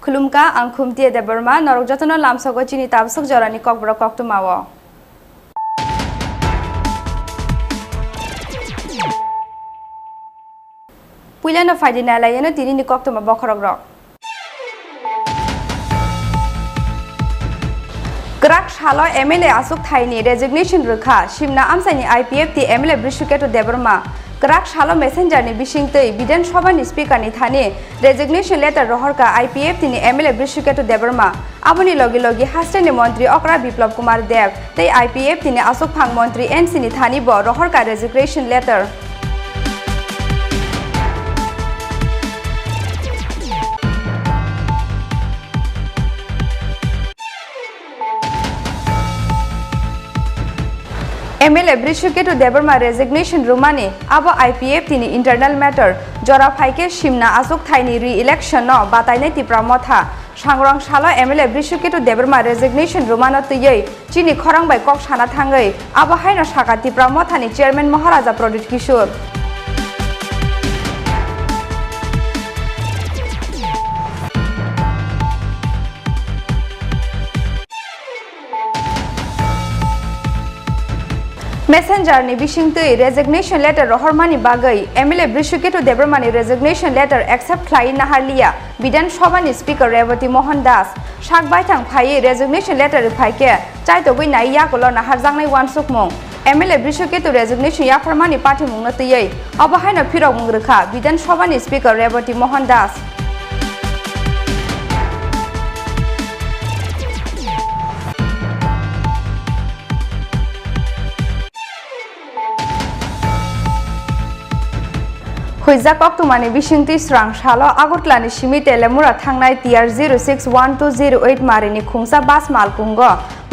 खुलुमका आं खुमती देबरमा नरक जतन लामसगो चिनी ताबसक जरानी ककब्र कक्तुमावो पुइलानो फाइदिनालायनो तिनिनि कक्तुमा बखरग्र ग्राक सालो MLA आसुक थाइनि रेजिग्नेशन रोखा सिमना आमसाइनि IPFT MLA ब्रिशकेटु देबरमा ग्राक सालो मेसेंजरनि बिसिंतै विधान सभानि स्पीकारनि थानि रेजिग्नेशन लेटर रहरका IPFT नि MLA ब्रिशकेटु देबरमा आबुनि लगे लगे हास्टेनि मन्त्री अक्रा बिप्लब कुमार देव तै IPFT नि आसुक फांग मन्त्री NC नि थानि ब रहरका resignation letter MLA Brishaketu Debbarma resignation Rwmani अब IPFT नि इंटरनल मैटर जरा फाइके सिमना आसुक थाइनि रि-इलेक्शन न बाताइने तिप्रा मथा सांग्रं सालो MLA Brishaketu Debbarma resignation Rwmani तयै चिनि खरं बाय कक साना थांगै अब हायनो साका तिप्रा मथानि चेयरमैन महाराजा प्रद्योत किशोर मेसेंजर नि बिसिंतै रेजिग्नेशन लेटर रहरमानि बागै MLA Brishaketu देबरमानि रेजिग्नेशन लेटर एक्सेप्ट खालाय नाहारलिया विधान सभानि स्पीकर रेवती मोहन दास साक बायथां फायै रेजिग्नेशन लेटर फायके चाइतोगै नाय याकल नाहारजांनाय वानसुकमं MLA Brishaketu रेजिग्नेशन याफरमानि पार्टी मुंनो तयै अब हायनो फिरक मुंग्रखा विधान सभानि स्पीकर रेवती मोहन दास हुइजा कक्तुमानि बिसिंति स्रां सालो आगरतलानि सिमि तेलेमुरा थांनाय TR 061208 मारिनि खुंसा बास मालकुंग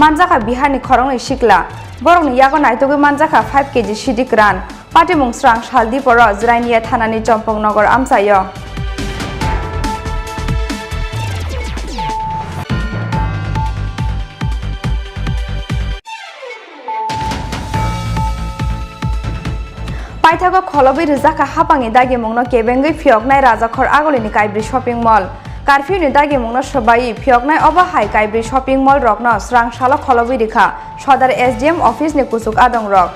मानजाखा बिहारनि खरंनि सिकला बरंनि यागो नायतोगै मानजाखा 5 kg सिदिक्रान पाटिमुं स्रां सालदि पर ज्राइनिया थानानि चम्पकनगर आमसायो पाइथागो खलबै रिजाखा हापांनि दागे मुंनो केबेंगै फियकनाय राजाखर आगलिनि काइब्रि शपिंग मॉल कारफिउनि दागे मुंनो सबाई फियकनाय अब हाय काइब्रि शपिंग मॉल रकनो स्रां सालो खलबै रिखा सदर SDM अफिसनि कुसुक आदं रक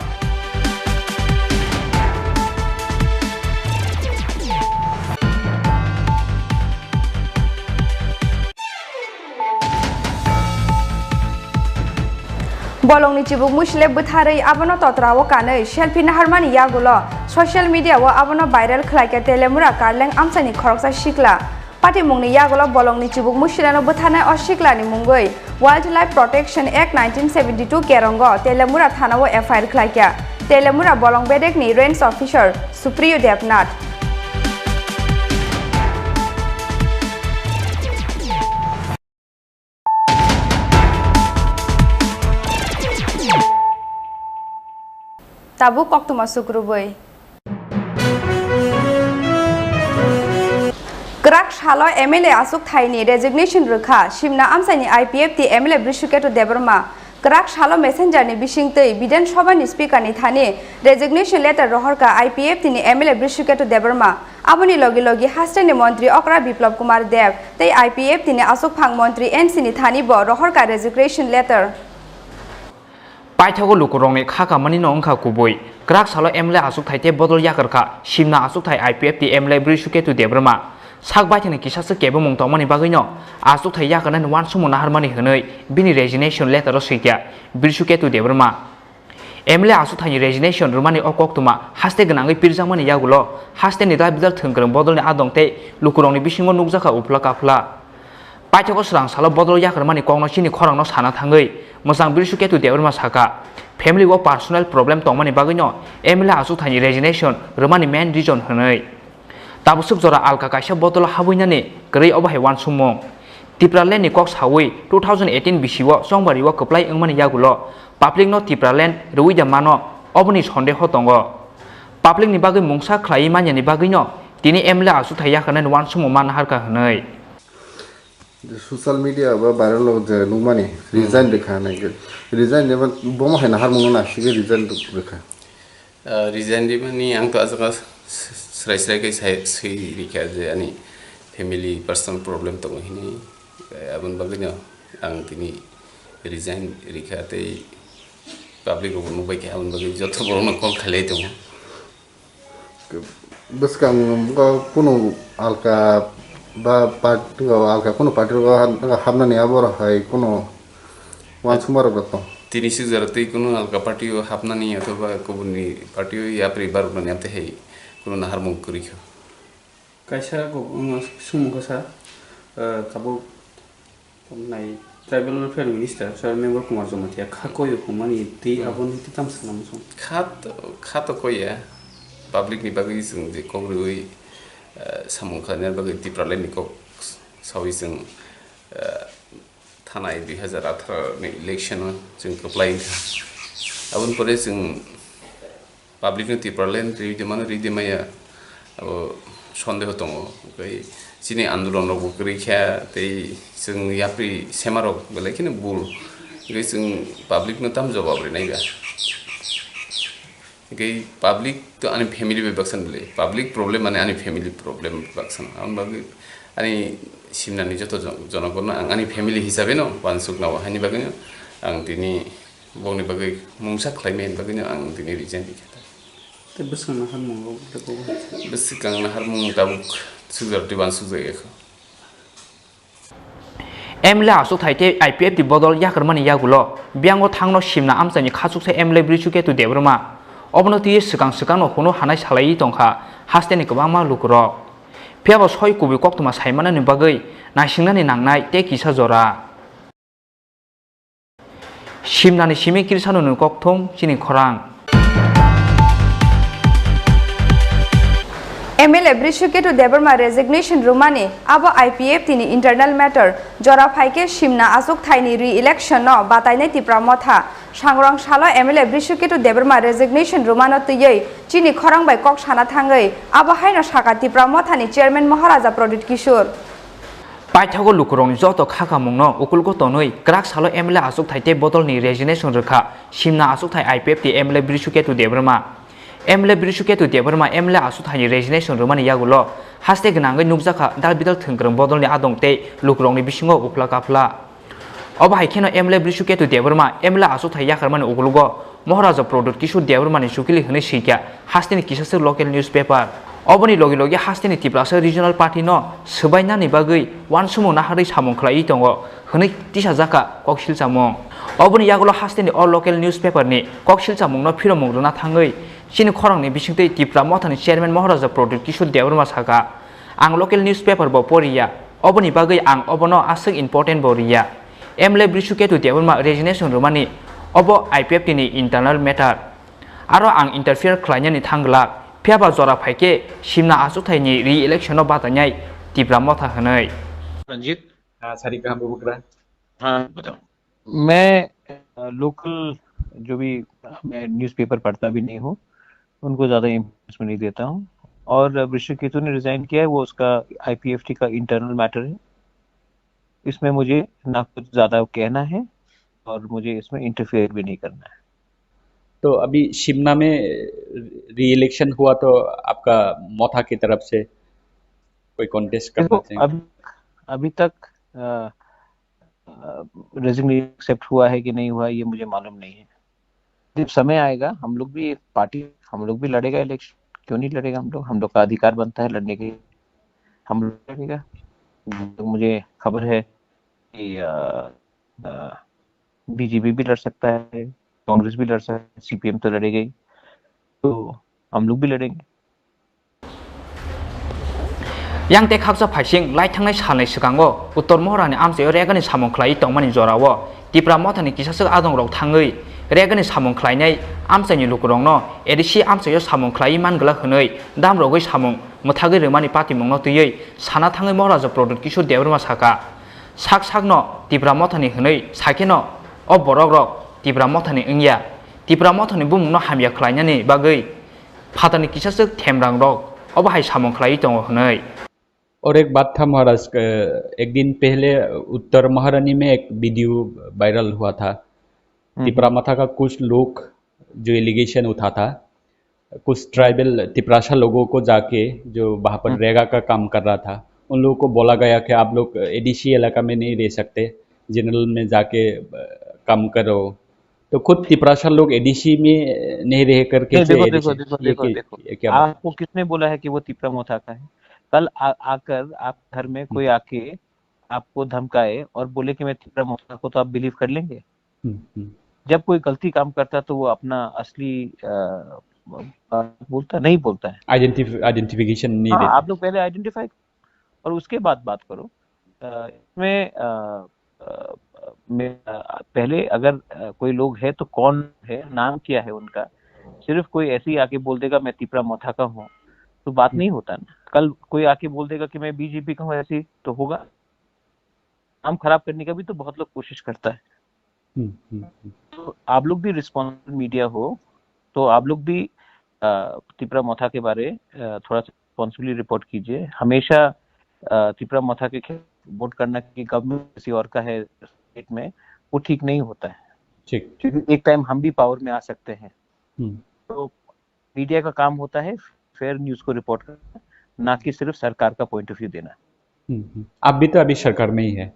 बलंनि चिबुक मुसले बुथारै आबनो तत्रावो कानै सेल्फी नाहारमानि यागुलो सोशल मीडिया वो आबनो वायरल खलायके तेलेमुरा कारलें आमसानि खरकसा सिकला पार्टी मुंनि यागुलो बलंनि चिबुक मुसलेनो बुथारनाय असिकलानि मुंगै वाइल्ड लाइफ प्रोटेक्शन एक्ट 1972 केरंगो तेलेमुरा थानावो FIR खलायके तेलेमुरा बलं बेडेकनि रेंज ऑफिसर सुप्रियो देवनाथ ताबु कक्तुमा सुक्रुबै ग्राक सालो MLA आसुक थाइनि रेजिग्नेशन रोखा सिमना आमसाइनि IPFT MLA Brishaketu देबरमा ग्राक सालो मेसेंजरनि बिसिंतै विधान सभानि स्पीकारनि थानि रेजिग्नेशन लेटर रहरका IPFT नि MLA Brishaketu देबरमा आबुनि लगे लगे हास्टेनि मन्त्री अक्रा बिप्लब कुमार देव तै IPFT नि आसुक फांग मन्त्री NC नि थानि ब रहरका रेजिग्नेशन लेटर पाइथागो लुकुरंनि खाका मनि नंखा कुबुई ग्राक सालो MLA आसुक थाइते बदल याकरखा सिमना आसुक थाइ IPFT MLA Brishaketu देबरमा साक बायथानि किसासो केबो मुंतमनि बागैनो आसुक थाइ याकरना वान सुमु नाहारमानि हनै बिनि रेजिग्नेशन लेटर सैया Brishaketu Debbarma MLA asukthai resignation Rwmani okoktuma haste gnangai pirjangmani yagulo haste ni rabidal thongkrong bodolni adongte lukurongni bisingo nukjaka upla kapla paithako srang salo bodol yakrmani kongno chini khorangno sana thangai mosang Brishaketu debrma saka family wo personal problem tongmani bagino MLA asukthai resignation Rwmani main reason hwnai tabusuk jora alka kaisa bodol habuinani grei obahai wan sumong Tripura land ni kok sawi 2018 bisiwo songbari wo koplai engmani yagulo public no Tripura land ruida mano oboni sondeho tongo public ni bagai mungsa khlai manya ni bagui no tini MLA asukthai yakhanan wan sumo manharka hnai social media ba viral lo je Rwmani resign dekha na resign ne bomo hena har mungna sige resign dekha resign di mani ang to azaga srai kai sai rikha je ani family personal problem to hini abun bagino ang tini resign rikha te public ro nu bai ka abun bagi jotho borona kol khale to bas kam ko kuno alka ba party alka kuno party ro hamna ne abor hai kuno wan sumar gato tini si jarate kuno alka party hapna ni athoba kubuni party ya pribar bani ate hai kuno nahar mung kurikho kaisa ko sumugo sa tabo nai tribal welfare minister sir member kumar jomatia khako yo kumani ti abon ti tamsna musum khat ko ya public ni bagi sung je kogrui samung khaner bagi Tripura land ni ko sawi sung thanai 2018 ni election sung apply abun pore sung public ni Tripura land ri de maya abo sondeho tongo kai sini andolon ro bukri kha tei sung yapri semarok bele kine bul kai sung public no tam jawab re nai ga kai public to ani family be baksan bele public problem ani ani family problem baksan am bagi ani simna ni joto jonogon ani family hisabe no wansuk na hani bagi ang tini bongni bagi mungsa khlaimen bagi ang tini resign dikha te besang na han mongo te ko besikang na har mung tabuk sugar di ban sugar ekho MLA asukthai te IPFT bodol yakrmani yagulo biango thangno simna amchani khachukse MLA Brishaketu debrma obno ti sikang no hono hanai salai tongkha haste ni kwbangma lukro phiabo soi kubi koktuma saimana ni bagai nasingnani nangnai te kisa jora simnani simi kirsano ni kokthong chini khorang MLA Brishaketu debrma resignation Rwmani abo IPFT ni internal matter jora phaike simna asukthai ni re-election no batainai Tripura motha sangrang salo MLA Brishaketu debrma resignation Rwmani tuyei chini khorang bai kok sana thangai abo haina saka Tripura motha ni chairman Maharaja Pradyot Kishore paithago lukurongni joto khaka mungno ukulgo tonoi krak salo MLA asukthai te bodol ni resignation rekha simna asukthai IPFT MLA Brishaketu debrma MLA Brishaketu debrma MLA asukthai resignation Rwmani yagulo haste gnangai nukjaka dalbidal thongkrong bodolni adongte lukurongni bisingo upla kapla obahai kheno MLA Brishaketu debrma MLA asukthai yakarmani uglugo Maharaja Pradyot Kishore debrmani sukili hne sikya haste ni kisase local newspaper oboni logi logi haste ni Tripura regional party no subaina ni bagai wan sumo na hari samong khlai tongo hne tisa jaka koksil samong oboni yagulo haste ni all local newspaper ni koksil samong no phiro mong runa thangai chini khorang ni bisingtei Tripura mothani chairman Maharaja Pradyot Kishore debrma saka ang local newspaper bo poriya oboni bagai ang obono asuk important boriya MLA Brishaketu debrma resignation Rwmani obo IPFT ni internal matter aro ang interfere khlainani thangla phiaba jora phaike simna asukthai ni re-election no batanyai Tripura motha hnai Ranjit सारी कहाँ पे book रहा है? हाँ बताओ मैं local जो भी मैं न्यूज़पेपर पढ़ता भी नहीं हूँ उनको ज़्यादा इम्पोर्टेंस में नहीं देता हूँ और ब्रिशकेतु ने रिजाइन किया है वो उसका आईपीएफटी का इंटरनल मैटर है इसमें मुझे ना कुछ ज़्यादा कहना है और मुझे इसमें इंटरफेयर भी नहीं करना है तो अभी शिमला में री इलेक्शन हुआ तो आपका मोथा की तरफ से कोई कॉन्टेस्ट करना देखो चाहिए? अभी तक रेजिग्नेशन एक्सेप्ट हुआ है कि नहीं हुआ ये मुझे मालूम नहीं है जब समय आएगा हम लोग भी पार्टी हम लोग भी लड़ेगा इलेक्शन क्यों नहीं लड़ेगा हम लोग का अधिकार बनता है लड़ने के हम लोग लड़ेगा तो मुझे खबर है कि बीजेपी भी लड़ सकता है कांग्रेस भी लड़ सकती है, सीपीएम तो लड़ेगी, तो हम लोग भी लड़ेंगे। yang te khaksa phaising lai thangnai salnai sikango uttor mohorani amse regani samong khlai tongmani jorawo tipra mothani kisasuk adong rok thangoi regani samong khlainai amsani lukurongno edisi amse yo samong khlai mangla hwnoi dam rogoi samong muthagoi Rwmani party mongno tuyei sana thangai Maharaja Pradyot Kishore Debrama saka sak sakno tipra mothani hwnoi sakeno o borok rok tipra mothani ingya tipra mothani bumungno hamya khlainani bagoi phatani kisasuk themrang rok obahai samong khlai tongo hwnoi। और एक बात था महाराज, एक दिन पहले उत्तर महारानी में एक वीडियो वायरल हुआ था। तिपरा मथा का कुछ लोग जो एलिगेशन उठा था, कुछ ट्राइबल तिपराशा लोगों को जाके जो वहाँ पर रेगा का काम कर रहा था, उन लोगों को बोला गया कि आप लोग एडीसी इलाका में नहीं रह सकते, जनरल में जाके काम करो। तो खुद तिपराशा लोग एडीसी में नहीं रह करके देखो, आपको किसने बोला है कि वो तिपरा मोथा का है? कल आकर आप घर में कोई आके आपको धमकाए और बोले कि मैं तिपरा मोथा को, तो आप बिलीव कर लेंगे? जब कोई गलती काम करता है तो वो अपना असली नहीं बोलता है, आइडेंटिफिकेशन नहीं देता। आप लोग पहले आइडेंटिफाई और उसके बाद बात करो। इसमें पहले अगर कोई लोग है तो कौन है, नाम क्या है उनका। सिर्फ कोई ऐसे ही आके बोल देगा मैं तिपरा मोथा का हूँ तो बात नहीं होता ना। कल कोई आके बोल देगा कि मैं बीजेपी का हूँ, ऐसे तो होगा। नाम खराब करने का भी तो बहुत लोग कोशिश करता है। तो आप लोग भी रिस्पॉन्सिबल मीडिया हो, तो आप लोग भी तिपरा मोथा के बारे थोड़ा रिस्पॉन्सिबली रिपोर्ट कीजिए। हमेशा तिपरा मोथा के खिलाफ वोट करना कि गवर्नमेंट किसी और का है स्टेट में, वो ठीक नहीं होता है। ठीक, एक टाइम हम भी पावर में आ सकते हैं। तो मीडिया का काम होता है फेयर न्यूज को रिपोर्ट करना, ना कि सिर्फ सरकार का पॉइंट ऑफ व्यू देना। आप भी तो अभी सरकार में ही है।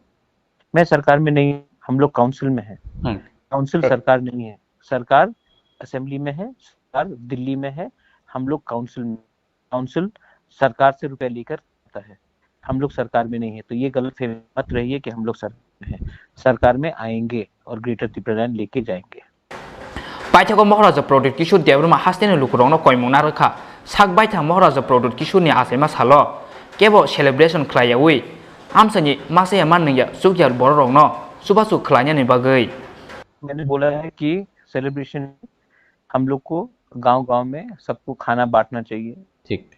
मैं सरकार में नहीं, हम लोग काउंसिल में है। काउंसिल सरकार नहीं है। सरकार असेंबली में है, सरकार दिल्ली में है, हम लोग काउंसिल में। काउंसिल सरकार से रुपए लेकर आता है, हम लोग सरकार में नहीं है। तो ये गलतफहमी मत रहिए कि हम लोग सरकार में है। सरकार में आएंगे और ग्रेटर त्रिपुरा लैंड लेके जाएंगे। पाइथागो Maharaja Pradyot Kishore Debrama हास्टेन लुकुरंगनो कयमुंगना रखा sak baithang Maharaja Pradyot Kishore ni asema salo kebo celebration khlaiyawi amsani masaya manniya sukyar bororongno subasu khlainani bagai। मैंने बोला है कि सेलिब्रेशन हम लोग को गांव-गांव में सबको खाना बांटना चाहिए। ठीक,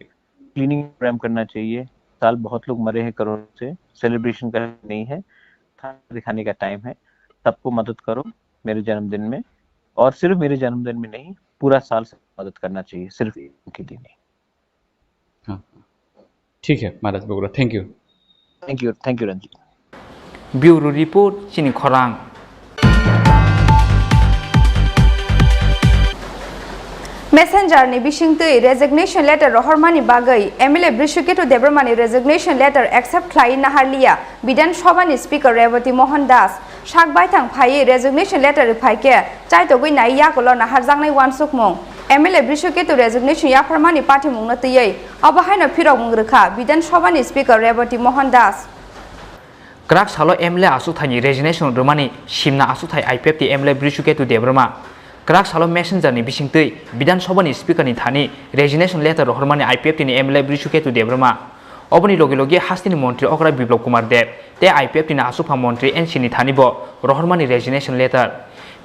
क्लीनिंग प्रोग्राम करना चाहिए। साल बहुत लोग मरे हैं कोरोना से, सेलिब्रेशन का नहीं है, खाना दिखाने का टाइम है। सबको मदद करो मेरे जन्मदिन में, और सिर्फ मेरे जन्मदिन में नहीं, पूरा साल से मदद करना चाहिए, सिर्फ एक के दिन नहीं। ठीक है Maharaj Bogra, thank you Ranjit. Bureau report चिनी खरांग। Messenger ni bisingtui resignation letter Rwmani bagai MLA Brishaketu Debrmani resignation letter accept khlai naharlia Bidan Sabha ni Speaker Rewati Mohan Das sak baithang phai resignation letter phaike chaitogui nai yakolo naharjangnai wansukmung MLA Brishaketu resignation yafarmani party mungna tuyei abahaina phirok mungrukha Bidan Sabha ni Speaker Rewati Mohan Das Krak salo MLA asukthai resignation Rwmani simna asukthai IPFT MLA Brishaketu Debrama Krak salo messenger ni bisingtui Bidan Sabha ni Speaker ni thani resignation letter Rwmani IPFT ni MLA Brishaketu Debrama oboni logi hastini montri okra Biplop Kumar Dev te IPFT ni asukha montri NC ni thani bo Rwmani resignation letter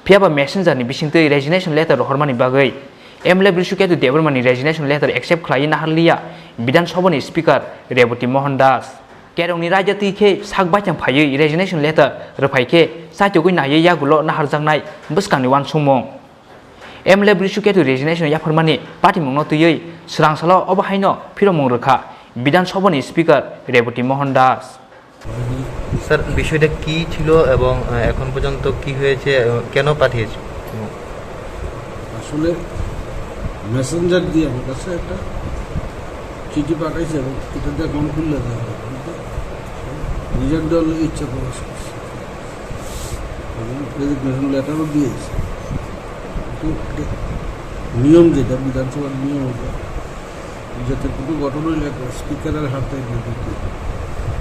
phiaba messenger ni bisingtui resignation letter Rwmani bagai MLA Brishaketu Debrama ni resignation letter accept khlai naharlia Bidan Sabha ni Speaker Rewati Mohan Das Kerongni raja tike sak baithang phai resignation letter rphaike saitogui nai yagulo naharjangnai bwskangni wansumong MLA Brishaketu resignation yafarmani party mungno tuyei srangsalo obahaino phiromung rakha Bidan Sabha ni Speaker Rewati Mohan Das sir বিষয়টা কি ছিল এবং এখন পর্যন্ত কি হয়েছে কেন পাঠিয়েছে আসলে মেসেঞ্জার দিয়ে আমার কাছে একটা চিঠি পাঠাইছে এবং এটাতে অ্যাকাউন্ট খুললে নিজের দল ইচ্ছা প্রকাশ করছে এবং রেজিগনেশন লেটারও দিয়েছে নিয়ম যেটা বিধানসভার নিয়ম ওটা যাতে কোনো ঘটনা লেখা স্পিকারের হাতে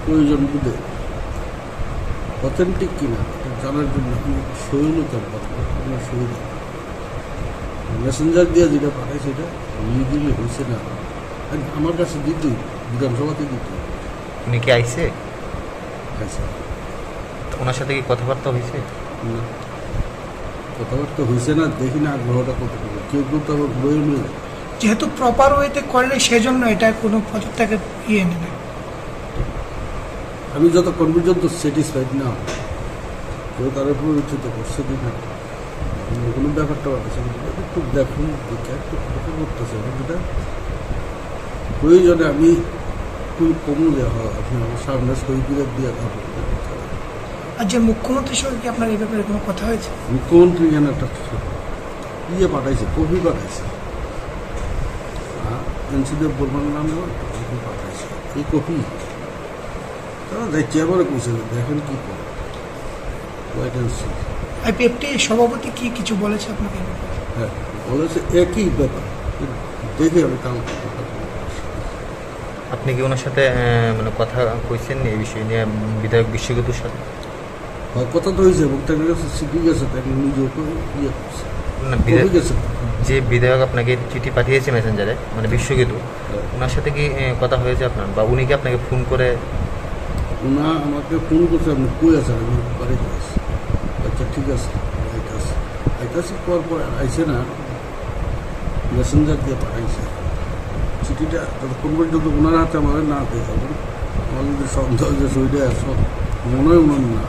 প্রয়োজন বুঝে অথেন্টিক কিনা জানার জন্য আপনি সই নিতে পারবেন আপনার সুবিধা মেসেঞ্জার দিয়ে যেটা পাঠাই সেটা লিগেলি হয়েছে না, আমার কাছে দিতেই বিধানসভাতে দিতেই। উনি কি আইছে? আচ্ছা, তো ওনার সাথে কি কথাবার্তা হয়েছে? না কথাবার্তা হয়েছে না, দেখি না আগ্রহটা কতটুকু। কেউ কেউ তো আবার বইয়ে নিয়ে যায়। যেহেতু প্রপার ওয়েতে করলে সেজন্য এটা কোনো পদত্যাগের ইয়ে নেবে। আমি যতক্ষণ পর্যন্ত স্যাটিসফাইড না হব, কেউ তার উপর উচ্চিত করছে কি না কোনো ব্যাপারটা আছে একটু দেখুন, দেখে একটু কথা করতেছে যেটা প্রয়োজনে আমি খুব কম দেওয়া হয়, আপনি আমার সামনে সই করে দিয়ে থাকুন। আর যে মুখ্যমন্ত্রীর সঙ্গে কি আপনার এই ব্যাপারে কোনো কথা হয়েছে? মুখ্যমন্ত্রী যেন একটা ইয়ে পাঠাইছে, কপি পাঠাইছে, এনসিদেব বর্মার নামেও কপি পাঠাইছে। এই কপি তারা দেখছি আবার কইছে, দেখেন কি করে। আইপিএফটি সভাপতি কি কিছু বলেছে আপনাকে? হ্যাঁ বলেছে একই ব্যাপার, দেখি আমি কাল। আপনি কি ওনার সাথে মানে কথা কইছেন এই বিষয় নিয়ে বিধায়ক বিশ্বকেতুর সাথে? কথা তো হয়েছে, বক্তাদের কাছে শিখে গেছে, তাকে নিজেও ইয়ে করছে। না, যে বিধায়ক আপনাকে চিঠি পাঠিয়েছে মেসেঞ্জারে, মানে বিশ্বকেতু, ওনার সাথে কি কথা হয়েছে আপনার, বা উনি কি আপনাকে ফোন করে? ওনা আমাকে ফোন করছে, আপনি কই আছেন? আমি বাড়িতে আছি। আচ্ছা ঠিক আছে, আইতাছি আইতাছি করার পর আইসে না, মেসেঞ্জার দিয়ে পাঠাইছে চিঠিটা। ততক্ষণ পর্যন্ত ওনার হাতে আমাদের না পেয়ে যাবেন, আমার যদি সন্দেহ যে সইটা সব মনে হয় উনার না,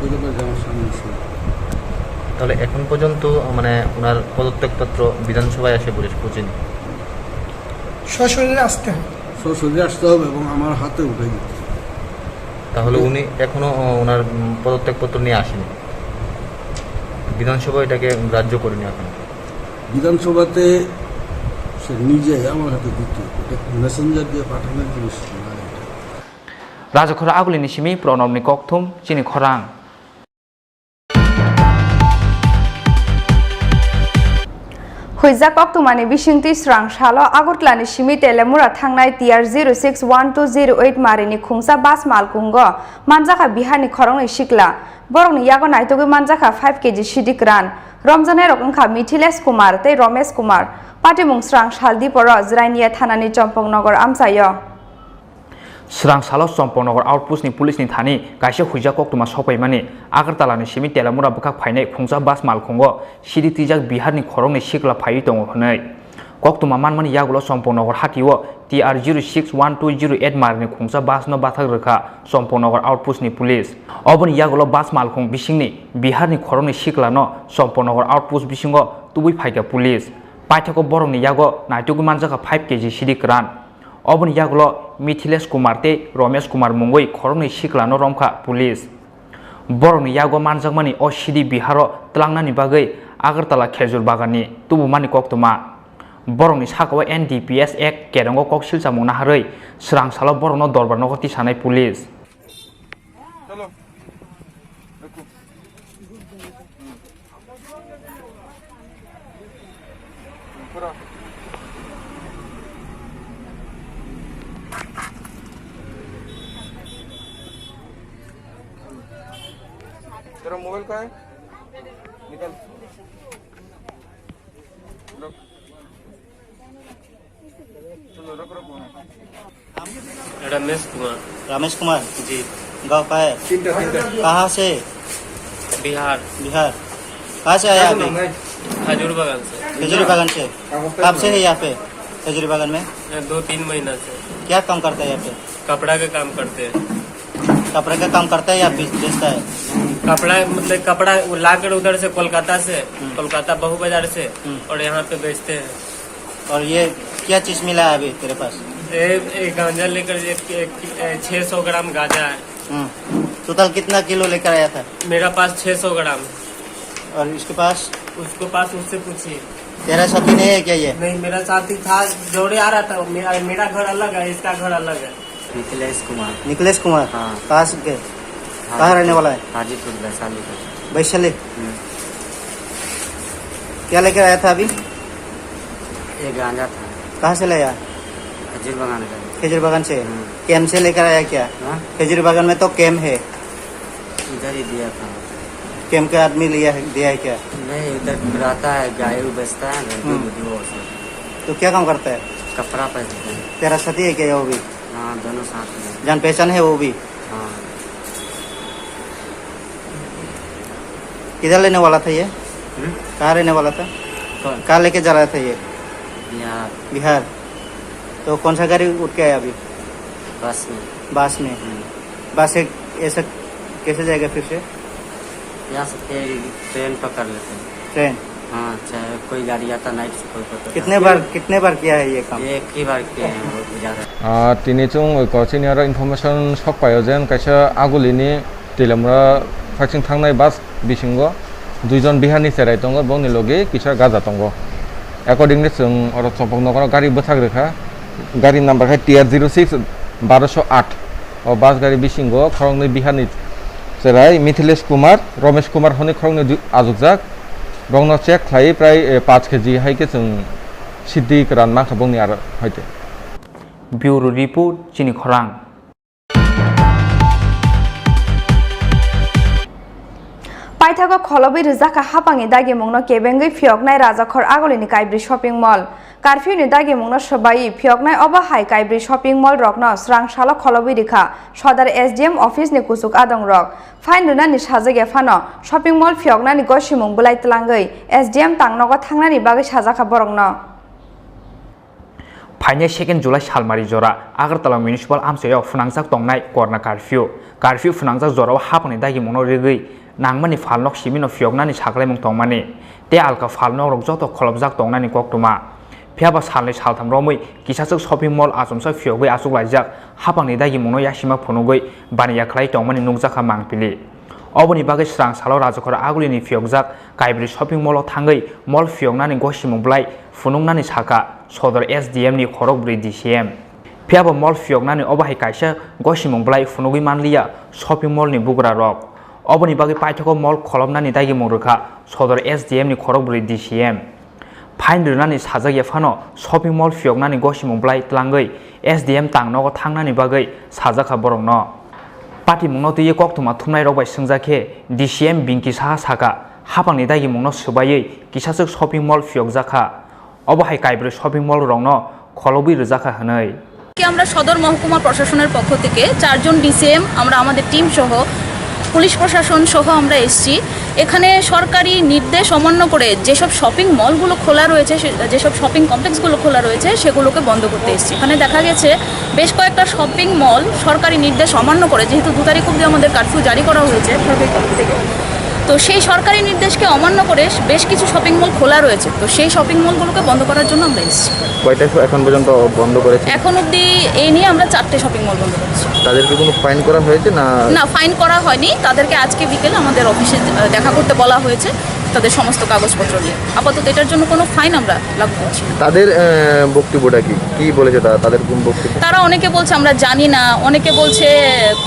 ওই ব্যাপারে আমার সামনে সই। তাহলে এখন পর্যন্ত মানে ওনার পদত্যাগপত্র বিধানসভায় এসে পৌঁছেনি? সশরীরে আসতে হবে, সশরীরে আসতে হবে এবং আমার হাতে উঠে দিতে। তাহলে উনি এখনো ওনার পদত্যাগপত্র নিয়ে আসেনি, বিধানসভা এটাকে গ্রাহ্য করেনি এখন? বিধানসভাতে সে নিজে আমার হাতে দিতে, এটা মেসেঞ্জার দিয়ে পাঠানোর জিনিস না। রাজখরা আগুলিনি সিমি প্রণবনি ককথুম চিনি খরাং Huizak Oktumani Bishingti Srang Shalo Agutlani Shimi Telemura Tangnai TR 061208 Marini Khungsa Bas Malkungo Manjaka Bihani Korong Shikla Borong Yago Naitogi Manjaka 5 kg Shidikran Romzane Rokungka Mithiles Kumar Te Romesh Kumar Patimung Srang Shaldi Poro Zrainia Thanani Chompong Nogor Amsayo Srang Salo Sompongnogar Outpost ni Police ni Thani Kaisa Huijak Oktuma Sopaimani Agartala ni Simi Telemura Bukak Phainai Khungsa Bas Malkhungo Sidi Tijak Bihar ni Khorong ni Shikla Phai Tongo Honai Koktuma Manmani Yagulo Sompongnogar Hatiwo TR 061208 Marni Khungsa Bas no Bathak Rekha Sompongnogar Outpost ni Police Obon Yagulo Bas Malkhung Bishingni Bihar ni Khorong ni Shikla no Sompongnogar Outpost Bishingo Tubui Phaiga Police Paithako Borong ni Yago Naitugu Manjaka 5 kg Shidikran Obon Yagulo Mithiles Kumar te Romesh Kumar Mungoi Khorongni Shiklano Romkha Police Borongni Yago Manjakmani o Sidi Biharo Tlangnani Bagai Agartala Khejur Bagani Tubumani Koktuma Borongni Sakawa NDPS Act Kerango Koksil Samuna Harei Srang Salo Borongno Dorbarno Goti Sanai Police तेरा mobile कहाँ है? निकल। चलो रख रखो। रमेश कुमार। रमेश कुमार जी, गाँव का है? कहाँ से? बिहार। बिहार कहाँ से आया अभी? खजूर बागान से। खजूरी बागान से। कब से है यहाँ पे खजूरी बागान में? 2-3 महीना से। क्या काम करता है यहाँ पे? कपड़ा का काम करते हैं। कपड़े का काम करता है या बेचता है? कपड़ा मतलब कपड़ा लाकर उधर से कोलकाता से, कोलकाता बहु बाजार से और यहाँ पे बेचते हैं। और ये क्या चीज मिला है अभी तेरे पास? एक गांजा लेकर 600 ग्राम गांजा है। टोटल कितना किलो लेकर आया था? मेरा पास 600 ग्राम। और इसके पास? उसको पास उससे पूछिए। तेरा साथी नहीं है क्या ये? नहीं, मेरा साथी था, जोड़े आ रहा था। मेरा घर अलग है, इसका घर अलग है। निखिलेश कुमार। निखिलेश कुमार, हाँ। कहाँ से के? कहाँ रहने वाला है? हाजीपुर वैशाली। वैशाली। क्या लेकर आया था अभी? एक गांजा था। कहाँ से लाया? खजूर बागान का। खजूर बागान से। कैम से लेकर आया क्या? खजूर बागान में तो कैम है। इधर ही दिया था। कैम का आदमी लिया है दिया है क्या? नहीं, इधर रहता है, गाय बेचता है, तो क्या काम करता है? कपड़ा पहनता है। तेरा साथी है क्या वो भी? हाँ, दोनों साथ में। जान पहचान है वो भी? हाँ। किधर लेने वाला था ये? कहाँ रहने वाला था? कहाँ लेके जा रहा था ये? बिहार। बिहार। तो कौन सा गाड़ी उठ के आया अभी? बस में। बस में? बस से ऐसा कैसे जाएगा फिर से? जा सकते हैं, ट्रेन पकड़ लेते हैं। ट्रेन? हाँ, चाहे कोई गाड़ी आता नाइट से कोई पकड़। कितने बार किया है ये काम? एक ही बार किए हैं, बहुत ज़्यादा। तिनिchung coaching ara information sok payo jen kaisa agulini tilamra faksing thangnai bus bisingo duijon biharni serai tongo bongni logi kisa gaja tongo accordingly chung oro chopong nokor gari bwthak rekha gari number hai TR06 1208 o bus gari bisingo khorongni biharni serai Mithilesh Kumar Ramesh Kumar honi khorongni ajukjak bongno check khlai prai 5 kg hai ke chung siddhi kran ma khabongni ar hoite Bureau Report Chini Khorang. Paithago kholobi rizaka hapangi dagi mungno kebengi phioknai rajakhor agolini kaibri shopping mall. Curfew ni dagi mungno sabai phioknai obahai kaibri shopping mall rokno srang salo kholobi rikha sodar SDM office ni kusuk adong rok. Fain runani sajage fano shopping mall phioknani goshimung bulai tlangai SDM tangnogo thangnani bagi sajaka borongno. Faine 2 July salmari jora Agartala municipal amsayo funangjak tongnai korna curfew funangjak jora hapani dagi mungno rigui nangmani falnok simino phioknani saklaimung tongmani te alka falnok rok joto kholobjak tongnani koktuma phiaba salni saltham romui kisachak shopping mall asumsa phiogui achuklaijak hapangni dagi mungno yasima phunugui baniya khlai tongmani nukjaka mangpili oboni bagai srang salo rajakhor agulini phiokjak kaibri shopping mall o thangai mall phioknani gosimung blai funungnani saka sodor SDM ni khorokbri DCM phiaba mall phioknani obahai kaisa gosimung blai funugui manliya shopping mall ni bugra rok oboni bagai paithako mall kholomnani dagi mungrekha sodor SDM ni khorokbri DCM fain rwnani sajagya phano shopping mall phioknani gosimung blai tlangai SDM tangnogo thangnani bagai sajaka borokno pati mungno tuye koktuma thumnai rok bai sungjakhe DCM bingki saha saka hapangni dagi mungno subayei kisachak shopping mall phiokjakha obahai kaibri shopping mall rokno kholobi rijaka hanai আমরা সদর মহকুমা প্রশাসনের পক্ষ থেকে 4 জন DCM আমরা আমাদের team সহ police প্রশাসন সহ আমরা এসেছি এখানে সরকারি নির্দেশ অমান্য করে যেসব শপিং মলগুলো খোলা রয়েছে যেসব শপিং কমপ্লেক্সগুলো খোলা রয়েছে সেগুলোকে বন্ধ করতে এসেছি এখানে দেখা গেছে বেশ কয়েকটা শপিং মল সরকারি নির্দেশ অমান্য করে যেহেতু 2 তারিখ অবধি আমাদের কারফিউ জারি করা হয়েছে সরকারি তরফ থেকে তো সেই সরকারি নির্দেশকে অমান্য করে বেশ কিছু শপিং মল খোলা রয়েছে তো সেই শপিং মলগুলোকে বন্ধ করার জন্য আমরা এসেছি কয়টা এখন পর্যন্ত বন্ধ করেছে এখন অবধি এই নিয়ে আমরা 4টে শপিং মল বন্ধ করেছি তাদেরকে কোনো ফাইন করা হয়েছে না না ফাইন করা হয়নি তাদেরকে আজকে বিকেলে আমাদের অফিসে দেখা করতে বলা হয়েছে তাদের সমস্ত কাগজপত্র নিয়ে আপাতত এটার জন্য কোনো ফাইন আমরা লাগু করছি তাদের বক্তব্যটা কি বলেছে তাদের কোন বক্তব্য তারা অনেকে বলছে আমরা জানি না অনেকে বলছে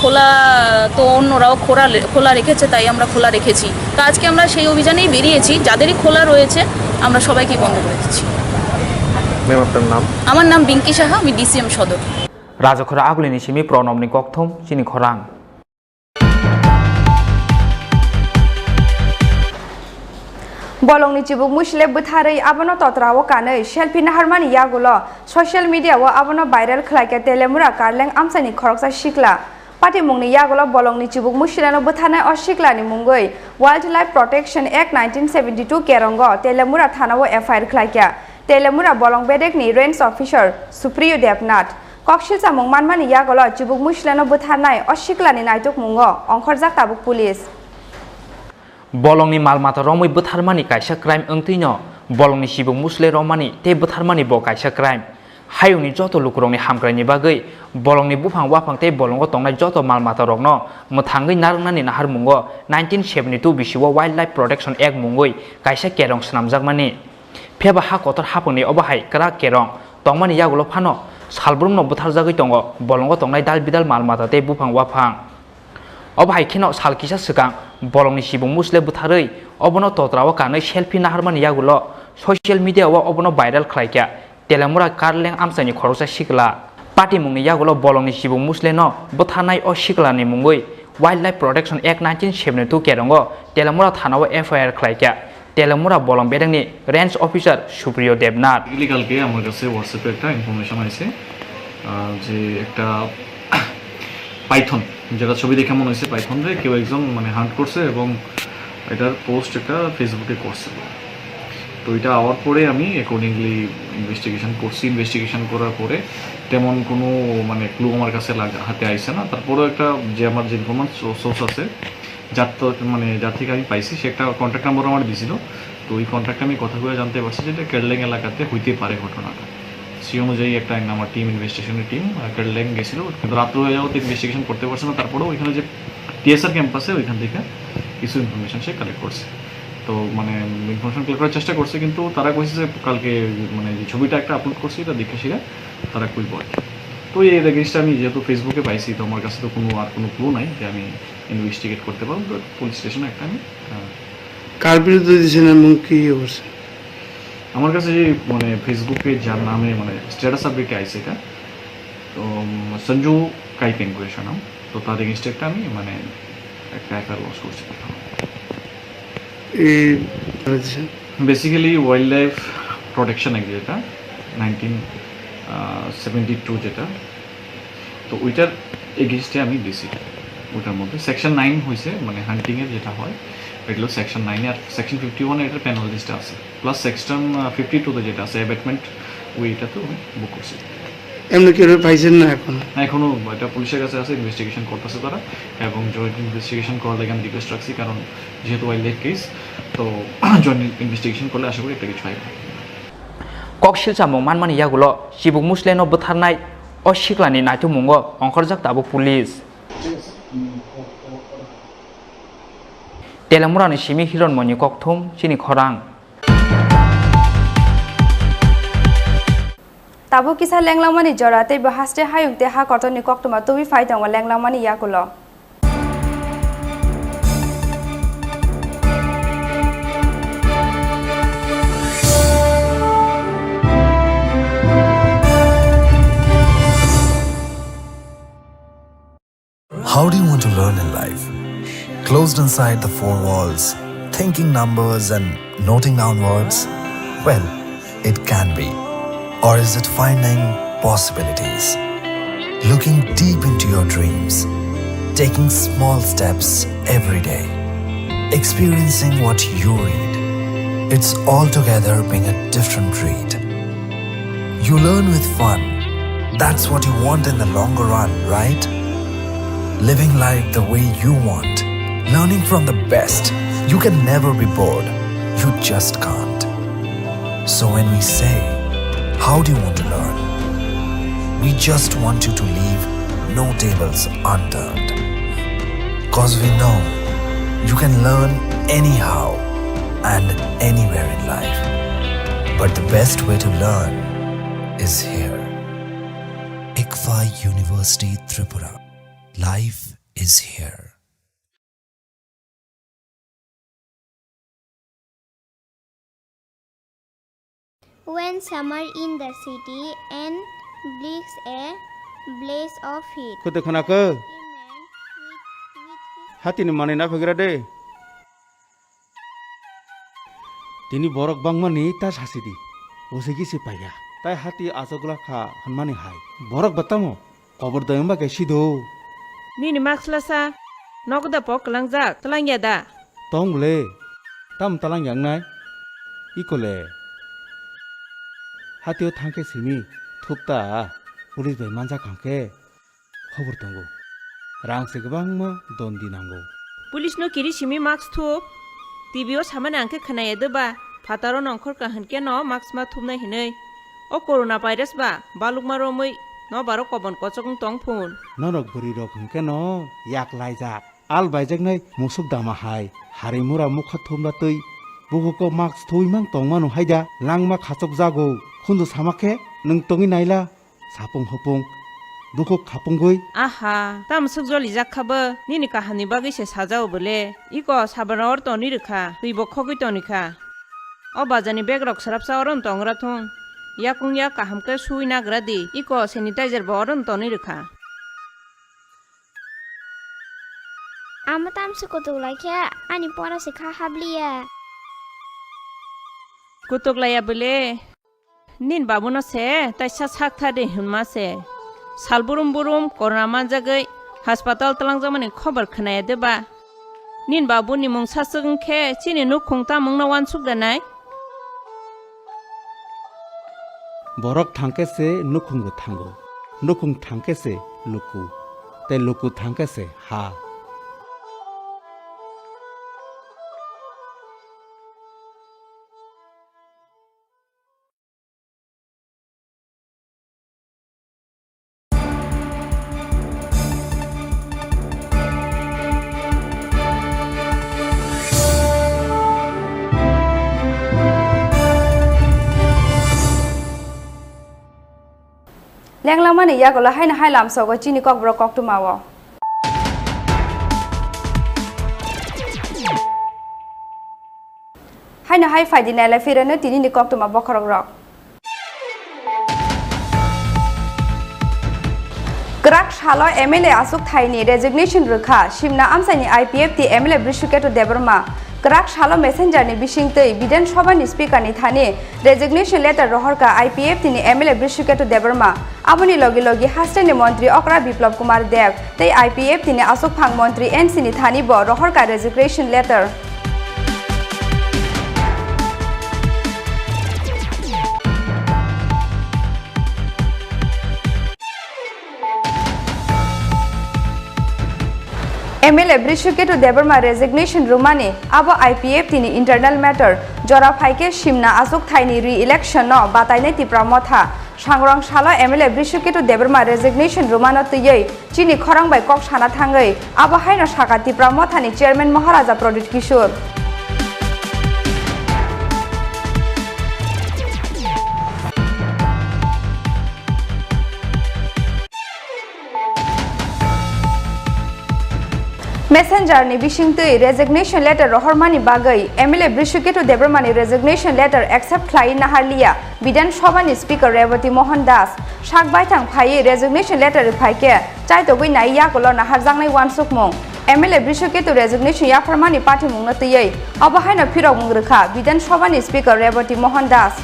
খোলা তো অন্যরাও খোলা রেখেছে তাই আমরা খোলা রেখেছি তো আজকে আমরা সেই অভিযানেই বেরিয়েছি যাদেরই খোলা রয়েছে আমরা সবাইকে বন্ধ করে দিচ্ছি ম্যাম আপনার নাম আমার নাম বিঙ্কি সাহা আমি DCM সদর রাজাখরা আগলিনি সিমি প্রণবনি ককথম চিনি খরাং bolongni chibuk musle butharei abono totrawo kanei selfie naharmani yagulo social media wo abono viral khlaike telemura karleng amsani khoroksa shikla pati mungni yagulo bolongni chibuk musleno buthanai oshiklani mungoi wildlife protection act 1972 kerongo telemura thanawo FIR khlaike telemura bolong bedekni range officer Supriyo Devnath kokshilsa mungmanmani yagulo chibuk musleno buthanai oshiklani naituk mungo ongkhorjak tabuk police bolongni malmata romoi butharmani kaisa crime engtino bolongni sibuk musle romani te butharmani bo kaisa crime hayungni joto lukurongni hamkraini bagai bolongni bufang wafang te bolongo tongnai joto malmata rokno muthangai narungnani nahar mungo 1972 bisiwo wildlife protection act mungoi kaisa kerong snamjakmani pheba ha kotor hapungni obahai kra kerong tongmani yagulo phano salbrumno butharjagoi tongo bolongo tongnai dal bidal malmata te bufang wafang obahai khino salkisa sikang bolongni sibung musle butharei obono totrawo kanai selfie naharmani yagulo social media wo obono viral khlaikya telamura karleng amsani khorosa sikla pati mungni yagulo bolongni sibung musle no buthanai o sikla ni mungoi wild life protection act 1972 केरंगो तेलमुरा थानाव FIR खालायखा तेलमुरा बलम बेदंनि range officer Supriyo Debnath কালকে আমার কাছে হোয়াটসঅ্যাপে একটা ইনফরমেশন আছে যে একটা পাইথন যেটা ছবি দেখে মনে হয়েছে পাইথন রে কেউ একজন মানে হান্ট করছে এবং এটার পোস্ট একটা ফেসবুকে করছে তো এটা আওয়ার পরে আমি অ্যাকর্ডিংলি ইনভেস্টিগেশন করার পরে তেমন কোনো মানে ক্লু আমার কাছে হাতে আইছে না তারপরেও একটা যে আমার যে ইনফরমেশন সোর্স আছে যার থেকে আমি পাইছি সে একটা কন্ট্যাক্ট নাম্বার আমার দিয়েছিল তো ওই কন্ট্যাক্টে আমি কথা বলে জানতে পারছি যে এটা কেরলেং এলাকাতে হইতে পারে ঘটনাটা সেই অনুযায়ী একটা আমার টিম ইনভেস্টিগেশনের টিম কেরলেং গেছিল কিন্তু রাত্র হয়ে যাওয়াতে ইনভেস্টিগেশন করতে পারছে না তারপরেও ওইখানে যে টিএসআর ক্যাম্পাসে ওইখান থেকে কিছু ইনফরমেশন সে কালেক্ট করছে তো মানে ইনফরমেশন কালেক্ট করার চেষ্টা করছে কিন্তু তারা কইছে যে কালকে মানে যে ছবিটা একটা আপলোড করছি এটা দেখে সেটা তারা কই বলে তো এই রেজিস্টার আমি যেহেতু ফেসবুকে পাইছি তো আমার কাছে তো কোনো ক্লু নাই যে আমি ইনভেস্টিগেট করতে পারবো তো পুলিশ স্টেশনে একটা আমি কার বিরুদ্ধে দিয়েছেন এবং কি অবস্থা আমার কাছে যে মানে ফেসবুকে যার নামে মানে স্ট্যাটাস আপডেটে আইছে এটা তো সঞ্জু কাইপেন করেছে নাম তো তার এগেনস্টে একটা আমি মানে একটা এফআইআর লঞ্চ করছি basically wild life protection act যেটা 1972 যেটা তো ওইটার এগেনস্টে আমি দিছি ওটার মধ্যে সেকশন 9 হয়েছে মানে হান্টিংয়ের যেটা হয় এটা সেকশন 9 আর সেকশন 51 এটার প্যানেল লিস্টে আছে প্লাস সেকশন 52 তে যেটা আছে অ্যাবেটমেন্ট ওইটা তো বুক করছি এমনি কেউ পাইছেন না এখনো এটা পুলিশের কাছে আছে ইনভেস্টিগেশন করতেছে তারা এবং জয়েন্ট ইনভেস্টিগেশন করার লাগে আমি রিকোয়েস্ট রাখছি কারণ যেহেতু ওয়াইল্ড লাইফ কেস তো জয়েন্ট ইনভেস্টিগেশন করলে আশা করি একটা কিছু পাইবে ককশিলচা মংমানমানি ইয়াগুলো সিবুক মুসলেनो बुथारनाय अ सिख्लानि नायथुमुंगो अंखरजाक दाबो पुलिस तेलमुरानि सिमि हिरनमनि ककथुम सिनि खरां ताबो किसा लेंलांमानि जराते बहास्ते हायुंते हा कतनि कक्तमा तुबि फाइदंग लेंलांमानि याकुलो How do you want to learn in life? Closed inside the four walls, thinking numbers and noting down words? Well, it can be. Or is it finding possibilities? Looking deep into your dreams, taking small steps every day, experiencing what you read. It's altogether being a different breed. You learn with fun. That's what you want in the longer run, right? Living life the way you want, learning from the best. You can never be bored. You just can't. So when we say, how do you want to learn? We just want you to leave no tables unturned. Cause we know you can learn anyhow and anywhere in life. But the best way to learn is here. IPFT University, Tripura. Life is here. When summer in the city and breaks a blaze of heat. Kau tengok nak ke? Hati ni mana nak pergi ada? Tini borok bang mani tas hasidi. Usegi si payah. Tai hati asogula kha hanmani hai. Borok batamu. Kabar dayang ba kaisi do? Nini makslasa. Nok da pok langjak telang ya da. Tong boleh. Tam telang yang nai. Ikole. Hati o thangke simi. Thupta. Pulis bai manja kangke. Kabar tanggo. Rang se gebang ma don dinango. Pulis no kiri simi maks thup. TV o saman angke khanaya de ba. Fataro nongkhor ka hanke no maks ma thupnai hinai. O corona virus ba baluk ma romoi. No baro kobon kochong tong phun. Norok buri rok hanke no yak laijak. Al baijak nai musuk dama hai. Harimura mukha thumla tui. Buhuko maks thui mang tong manu haida. Lang ma khachok jago. Khundu samake nung tongi naila. Sapung hopung. Duko khapung goi. Aha, tam sukjoli jak khaba. Nini kahani bagi se sajao bole. Iko sabana or toni rekha. Tui bokhogoi toni kha. O bajani bag rok sarap sa oron tongra thung. Yakung ya kahamke sui nagradi. Iko sanitizer ba oron toni rekha. Ama tamsa kutuk laikya ani pora sikha habliya. Kutuk laya bole. Nin babu no se tai sak thade hunma se. Salburum burum korona manjagai hospital talang jamani khobar khnaya deba. Nin babu ni mung sasung khe chini nu khungta mung na wan suk danai. Borok thangke se nukhung thango. Nukhung thangke se luku. Te luku thangke se ha. Lenglang mani yagola hai na hai lam so go chini kok bro kok tu mawo. Hai na hai faidi na la firana tini ni kok tu ma bokhorok rok. Krak shalo MLA asuk thaini resignation rukha shimna amsani IPFT MLA Brishaketu Debrma Krak shalo messenger ni bishingtei bidan sabha ni speaker ni thani resignation letter rohorka IPFT ni MLA Brishaketu Debrma aboni logi logi hastani mantri Okra Biplab Kumar Dev tei IPFT ni asuk phang mantri NC ni thani bo rohorka resignation letter MLA Brishaketu Debrma resignation Rwmani abo IPFT ni internal matter jora phaike shimna asuk thaini re-election no batainai Tripura motha sangrong shalo MLA Brishaketu Debrma resignation Rwmani tuyei chini khorang bai kok sana thangai abo haino saka Tripura motha ni chairman Maharaja Pradyot Kishore Messenger ni bishingtei resignation letter Rwmani bagai MLA Brishaketu Debrma ni resignation letter accept khlai naharliya bidan sabha ni speaker Rwmani sak baithang phai resignation letter phaike chaitogui nai yakolo naharjangnai wansukmung MLA Brishaketu resignation yafarmani party mungna tiyei abahaina phirok mungrukha bidan sabha ni speaker Rwmani